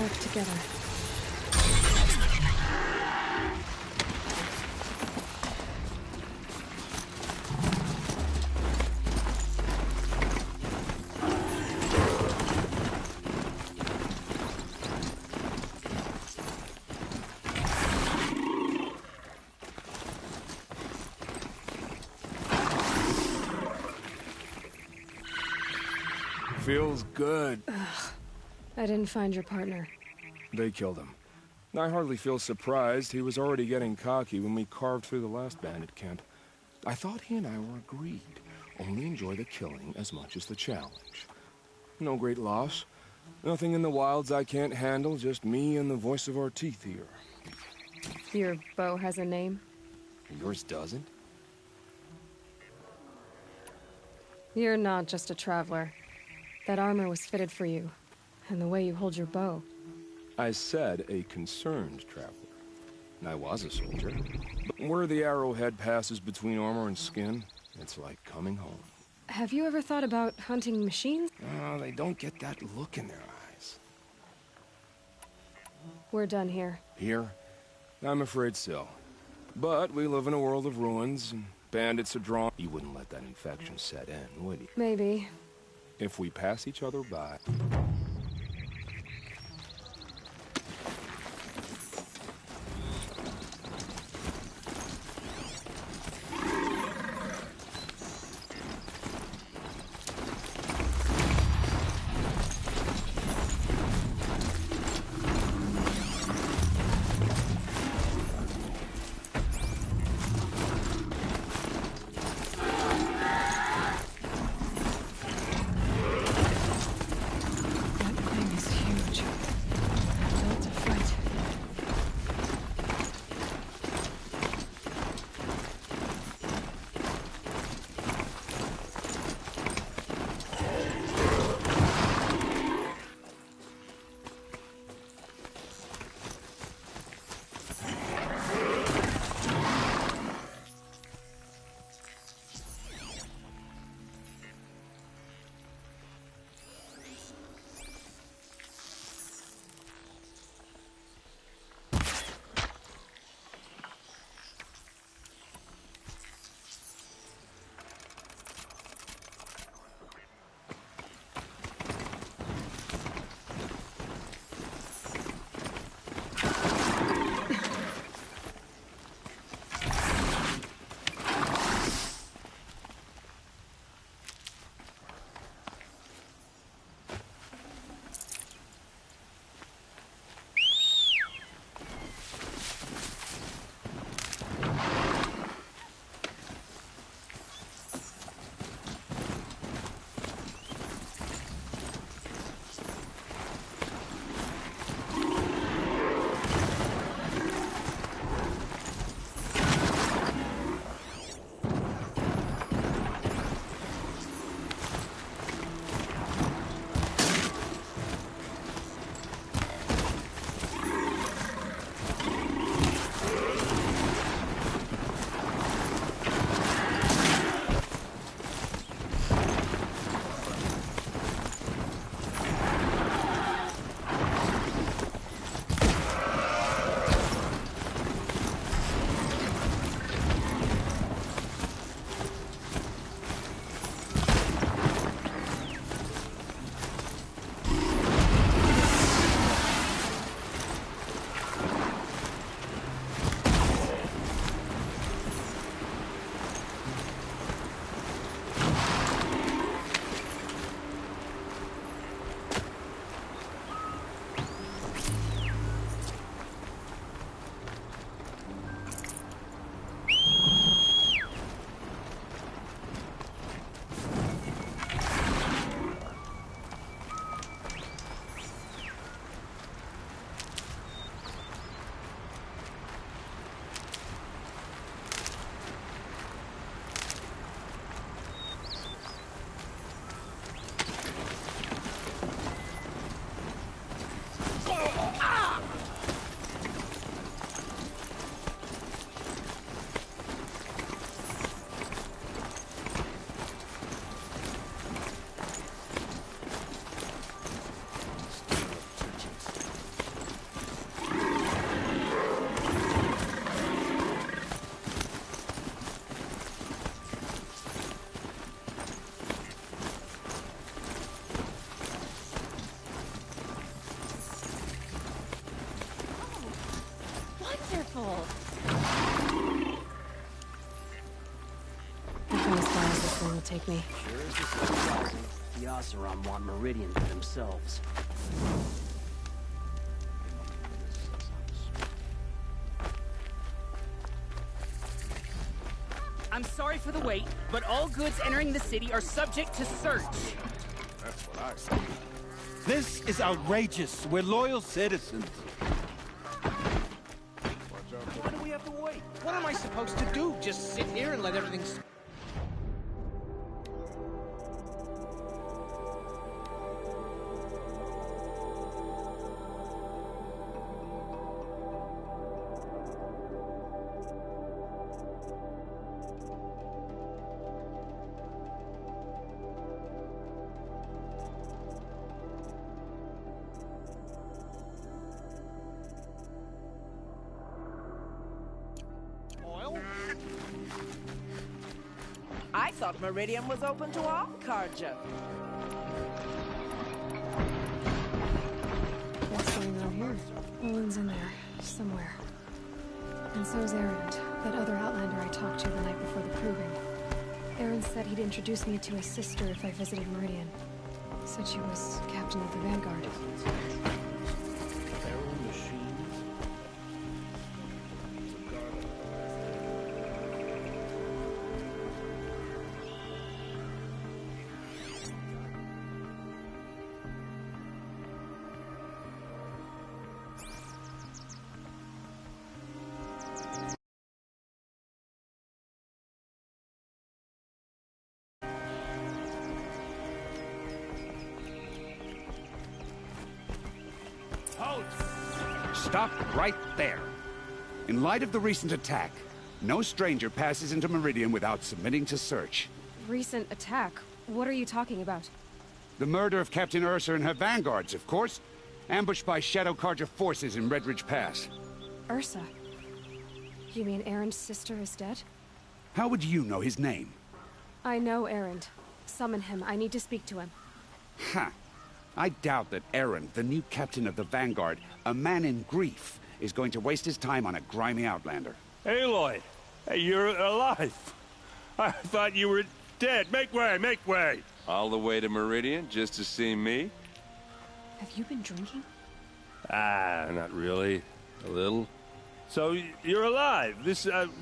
work together. Feels good. I didn't find your partner. They killed him. I hardly feel surprised. He was already getting cocky when we carved through the last bandit camp. I thought he and I were agreed. Only enjoy the killing as much as the challenge. No great loss. Nothing in the wilds I can't handle, just me and the voice of our teeth here. Your bow has a name? Yours doesn't? You're not just a traveler. That armor was fitted for you, and the way you hold your bow. I said a concerned traveler. I was a soldier. But where the arrowhead passes between armor and skin, it's like coming home. Have you ever thought about hunting machines? Oh, they don't get that look in their eyes. We're done here. Here? I'm afraid so. But we live in a world of ruins, and bandits are drawn. You wouldn't let that infection set in, would you? Maybe. If we pass each other by... take me. Sure as the sun's rising, the Oseram want Meridian for themselves. I'm sorry for the wait, but all goods entering the city are subject to search. That's what I say. This is outrageous. We're loyal citizens. Why do we have to wait? What am I supposed to do? Just sit here and let everything... I thought Meridian was open to all Carja. What's going on here? Owen's in there, somewhere. And so's Erend, that other Outlander I talked to the night before the proving. Erend said he'd introduce me to his sister if I visited Meridian. Said she was captain of the Vanguard. Stop right there. In light of the recent attack, no stranger passes into Meridian without submitting to search. Recent attack? What are you talking about? The murder of Captain Ursa and her vanguards, of course. Ambushed by Shadow Carja forces in Redridge Pass. Ursa? You mean Erend's sister is dead? How would you know his name? I know Erend. Summon him. I need to speak to him. Ha! I doubt that Erend, the new captain of the Vanguard, a man in grief, is going to waste his time on a grimy outlander. Aloy, hey, you're alive. I thought you were dead. Make way, make way. All the way to Meridian just to see me? Have you been drinking? Ah, not really. A little. So, you're alive.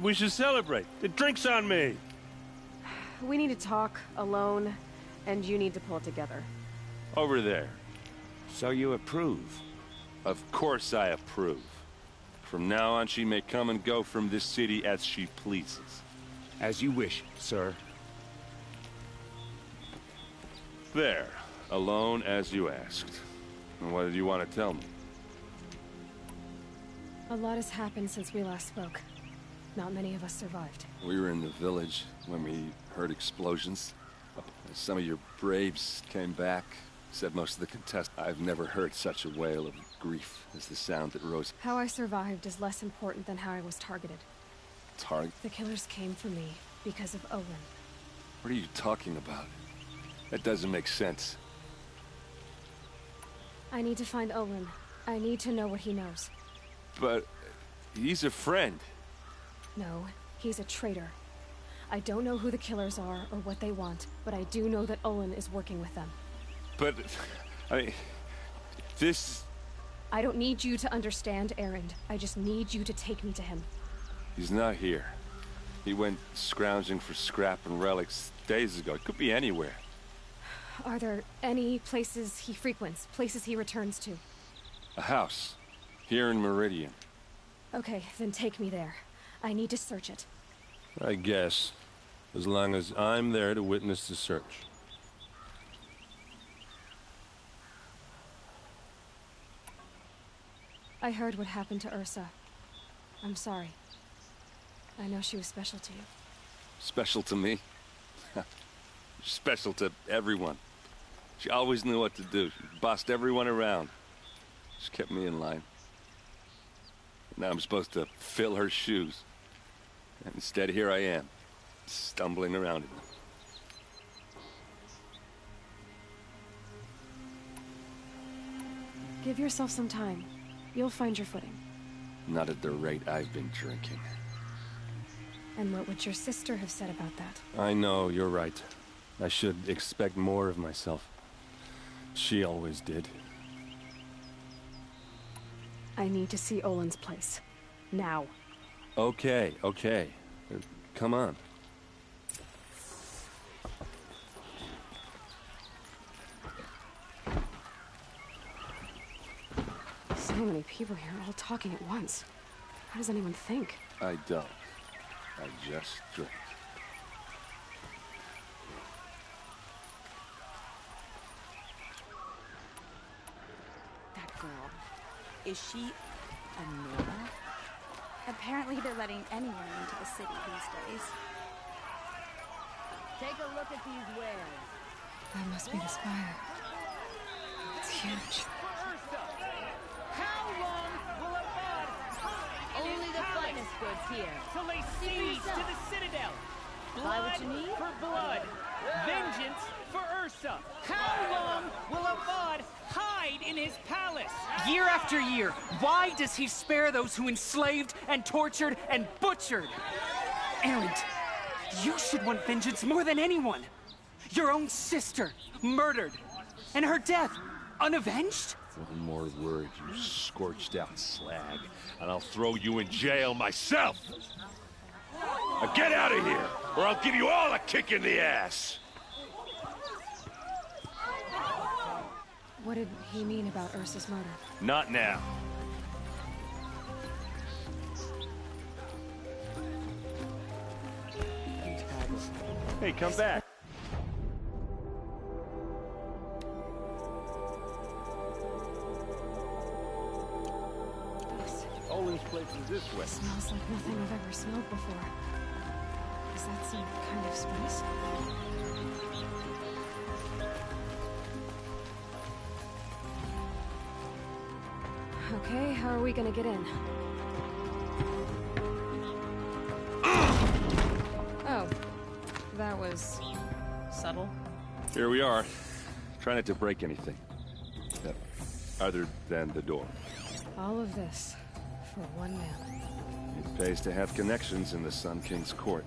We should celebrate. The drink's on me. We need to talk, alone, and you need to pull it together. Over there. So you approve? Of course I approve. From now on, she may come and go from this city as she pleases. As you wish, sir. There. Alone as you asked. And what did you want to tell me? A lot has happened since we last spoke. Not many of us survived. We were in the village when we heard explosions. Some of your braves came back. Said most of the contestants. I've never heard such a wail of grief as the sound that rose. How I survived is less important than how I was targeted. Target? The killers came for me because of Owen. What are you talking about? That doesn't make sense. I need to find Owen. I need to know what he knows. But he's a friend. No, he's a traitor. I don't know who the killers are or what they want, but I do know that Owen is working with them. But, I mean, this... I don't need you to understand, Erend. I just need you to take me to him. He's not here. He went scrounging for scrap and relics days ago. It could be anywhere. Are there any places he frequents, places he returns to? A house. Here in Meridian. Okay, then take me there. I need to search it. I guess. As long as I'm there to witness the search. I heard what happened to Ursa. I'm sorry. I know she was special to you. Special to me? Special to everyone. She always knew what to do. She bossed everyone around. She kept me in line. Now I'm supposed to fill her shoes. And instead, here I am, stumbling around in them. Give yourself some time. You'll find your footing. Not at the rate I've been drinking. And what would your sister have said about that? I know, you're right. I should expect more of myself. She always did. I need to see Olin's place. Now. Okay, okay. Come on. So many people here, all talking at once. How does anyone think? I don't. I just drink. That girl. Is she a Nora? Apparently they're letting anyone into the city these days. Take a look at these wares. That must be the spire. It's huge. How long will a bud hide in Only his the palace finest goods here. to lay siege to the citadel? Buy Blood what you need? for blood. Vengeance for Ursa. How long will a bud hide in his palace? Year after year, why does he spare those who enslaved and tortured and butchered? Erend, you should want vengeance more than anyone. Your own sister, murdered. And her death, unavenged? One more word, you scorched out slag, and I'll throw you in jail myself! Now get out of here, or I'll give you all a kick in the ass! What did he mean about Ursa's murder? Not now. Hey, come back. Olin's place is this way. Smells like nothing I've ever smelled before. Is that some kind of spice? Okay, how are we gonna get in? Oh, that was subtle. Here we are. Try not to break anything. Other than the door. All of this for one man. It pays to have connections in the Sun King's court.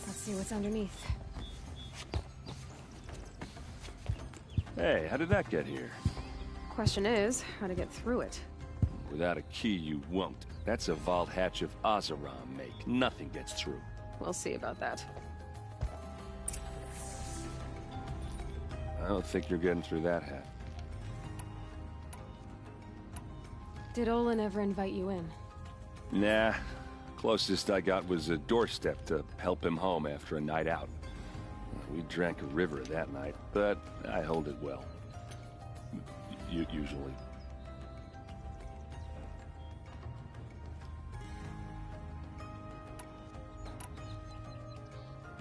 Let's see what's underneath. Hey, how did that get here? Question is, how to get through it. Without a key, you won't. That's a vault hatch of Oseram make. Nothing gets through. We'll see about that. I don't think you're getting through that hatch. Did Olin ever invite you in? Nah. Closest I got was a doorstep to help him home after a night out. We drank a river that night, but I hold it well. Usually.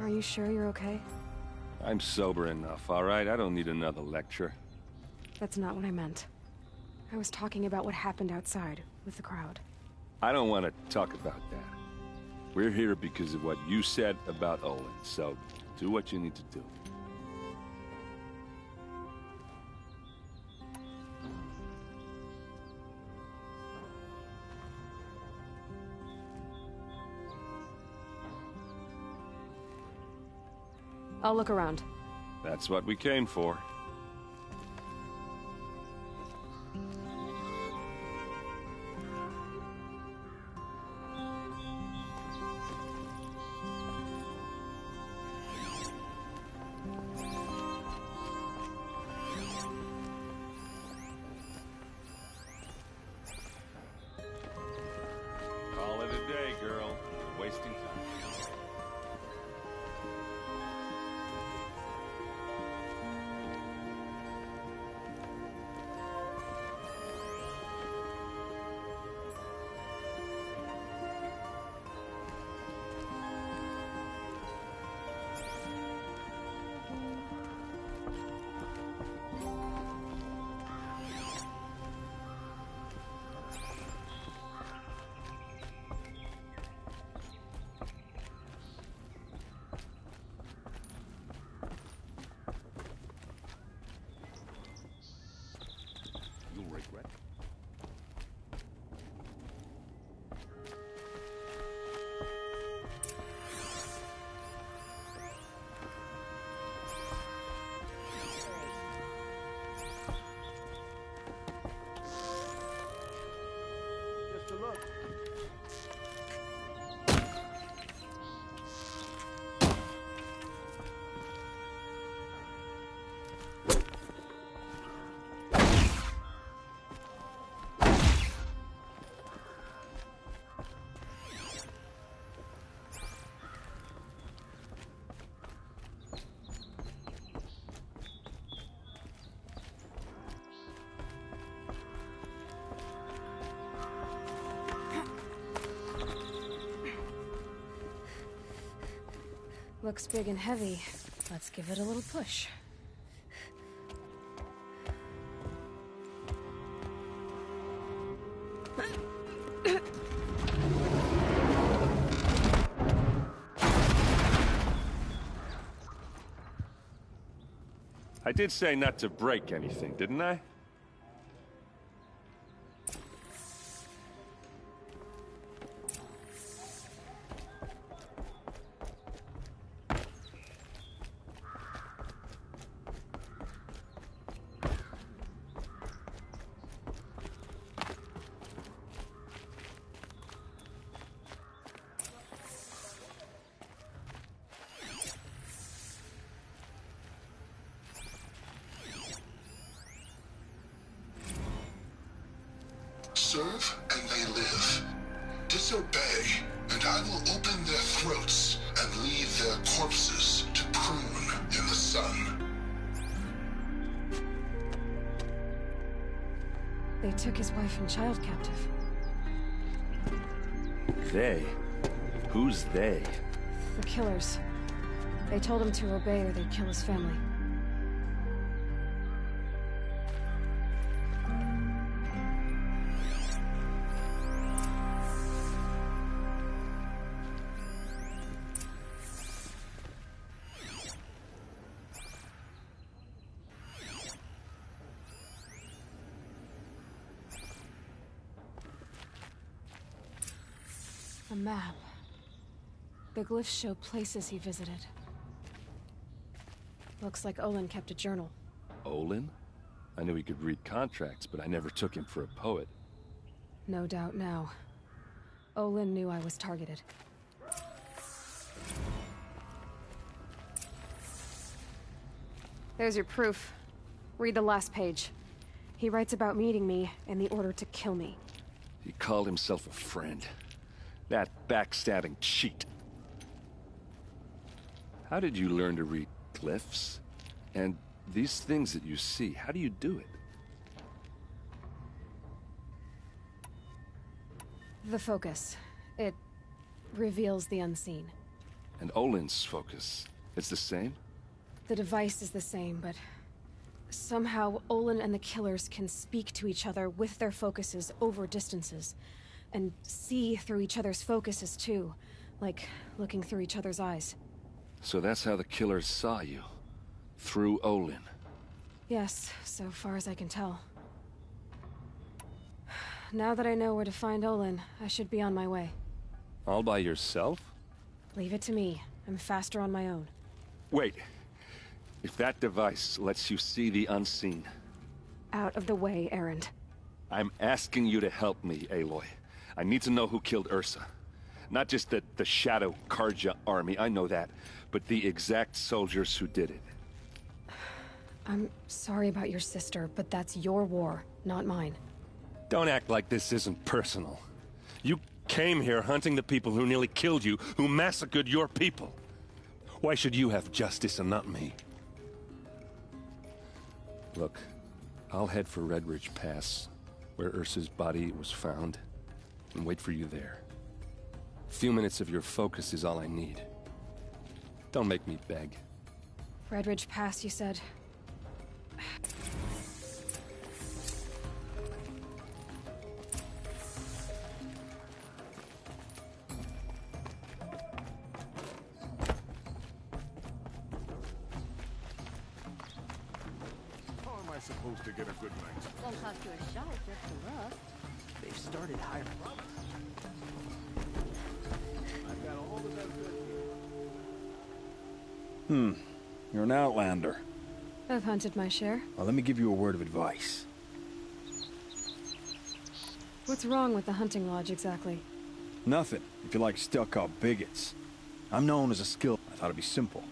Are you sure you're okay? I'm sober enough, all right? I don't need another lecture. That's not what I meant. I was talking about what happened outside with the crowd. I don't want to talk about that. We're here because of what you said about Olin, so do what you need to do. I'll look around. That's what we came for. Call it a day, girl. You're wasting time. Looks big and heavy. Let's give it a little push. I did say not to break anything, didn't I? Serve and they live. Disobey, and I will open their throats and leave their corpses to prune in the sun. They took his wife and child captive. They? Who's they? The killers. They told him to obey or they'd kill his family. A map. The glyphs show places he visited. Looks like Olin kept a journal. Olin? I knew he could read contracts, but I never took him for a poet. No doubt now. Olin knew I was targeted. There's your proof. Read the last page. He writes about meeting me and the order to kill me. He called himself a friend. That backstabbing cheat. How did you learn to read glyphs? And these things that you see, how do you do it? The focus. It reveals the unseen. And Olin's focus, it's the same? The device is the same, but somehow Olin and the killers can speak to each other with their focuses over distances. And see through each other's focuses, too. Like looking through each other's eyes. So that's how the killers saw you? Through Olin? Yes, so far as I can tell. Now that I know where to find Olin, I should be on my way. All by yourself? Leave it to me. I'm faster on my own. Wait. If that device lets you see the unseen... Out of the way, Erend. I'm asking you to help me, Aloy. I need to know who killed Ursa. Not just the Shadow Karja army, I know that, but the exact soldiers who did it. I'm sorry about your sister, but that's your war, not mine. Don't act like this isn't personal. You came here hunting the people who nearly killed you, who massacred your people. Why should you have justice and not me? Look, I'll head for Red Ridge Pass, where Ursa's body was found, and wait for you there. A few minutes of your focus is all I need. Don't make me beg. Red Ridge Pass, you said? How am I supposed to get a good night's rest? Won't cost you a shot just to look. They've started hiring. I've got all the best You're an outlander. I've hunted my share. Well, let me give you a word of advice. What's wrong with the hunting lodge, exactly? Nothing, if you like stuck-up bigots. I'm known as a skill. I thought it'd be simple.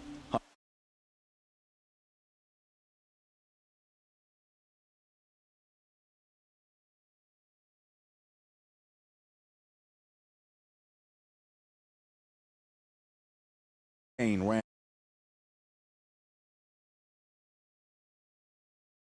Ran